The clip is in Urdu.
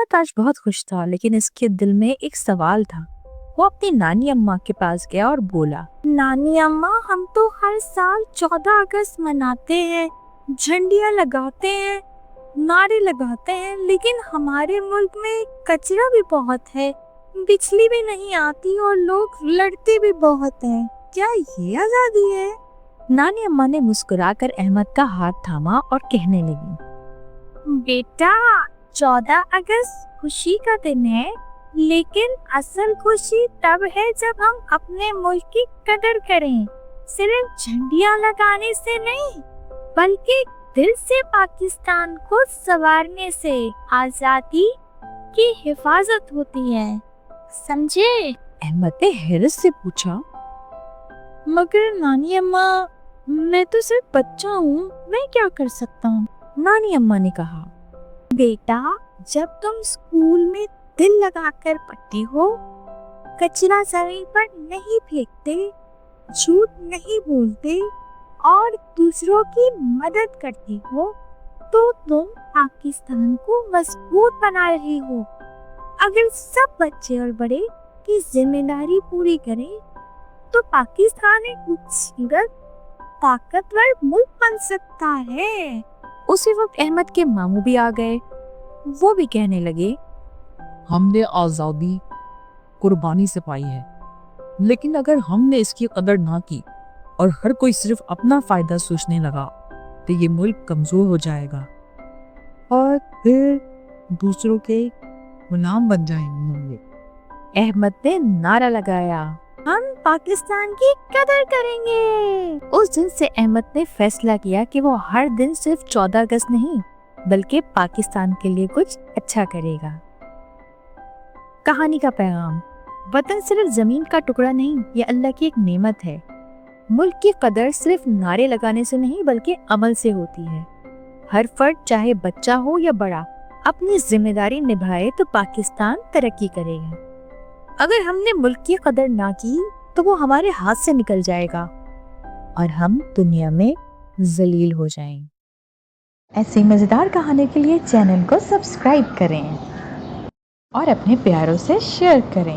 احمد آج بہت خوش تھا، لیکن اس کے دل میں ایک سوال تھا۔ وہ اپنی نانی اماں کے پاس گیا اور بولا، نانی اماں، ہم تو ہر سال 14 اگست مناتے ہیں، جھنڈیاں لگاتے ہیں، نعرے لگاتے ہیں، لیکن ہمارے ملک میں کچرا بھی بہت ہے، بجلی بھی نہیں آتی اور لوگ لڑتے بھی بہت ہیں، کیا یہ آزادی ہے؟ نانی اماں نے مسکرا کر احمد کا ہاتھ تھاما اور کہنے لگی، بیٹا، 14 اگست خوشی کا دن ہے، لیکن اصل خوشی تب ہے جب ہم اپنے ملک کی قدر کریں، صرف جھنڈیاں لگانے سے نہیں بلکہ دل سے پاکستان کو سنوارنے سے آزادی کی حفاظت ہوتی ہے، سمجھے؟ احمد نے حیرت سے پوچھا، مگر نانی اماں، میں تو صرف بچہ ہوں، میں کیا کر سکتا ہوں؟ نانی اماں نے کہا، بیٹا، جب تم اسکول میں دل لگا کر پڑھتی ہو، کچرا زمین پر نہیں پھینکتے، جھوٹ نہیں بولتے اور دوسروں کی مدد کرتی ہو، تو تم پاکستان کو مضبوط بنا رہی ہو۔ اگر سب بچے اور بڑے کی ذمہ داری پوری کریں تو پاکستان ایک خوبصورت طاقتور ملک بن سکتا ہے۔ اسی وقت احمد کے ماموں بھی آ گئے۔ وہ بھی کہنے لگے، ہم نے آزادی قربانی سے پائی ہے، لیکن اگر ہم نے اس کی قدر نہ کی اور ہر کوئی صرف اپنا فائدہ سوچنے لگا تو یہ ملک کمزور ہو جائے گا اور پھر دوسروں کے غلام بن جائیں گے۔ احمد نے نعرہ لگایا، ہم پاکستان کی قدر کریں گے۔ اس دن سے احمد نے فیصلہ کیا کہ وہ ہر دن صرف 14 اگست نہیں بلکہ پاکستان کے لیے کچھ اچھا کرے گا۔ کہانی کا پیغام، وطن صرف زمین کا ٹکڑا نہیں، یہ اللہ کی ایک نعمت ہے۔ ملک کی قدر صرف نعرے لگانے سے نہیں بلکہ عمل سے ہوتی ہے۔ ہر فرد، چاہے بچہ ہو یا بڑا، اپنی ذمہ داری نبھائے تو پاکستان ترقی کرے گا۔ اگر ہم نے ملک کی قدر نہ کی تو وہ ہمارے ہاتھ سے نکل جائے گا اور ہم دنیا میں ذلیل ہو جائیں۔ ایسی مزیدار کہانی کے لیے چینل کو سبسکرائب کریں اور اپنے پیاروں سے شیئر کریں۔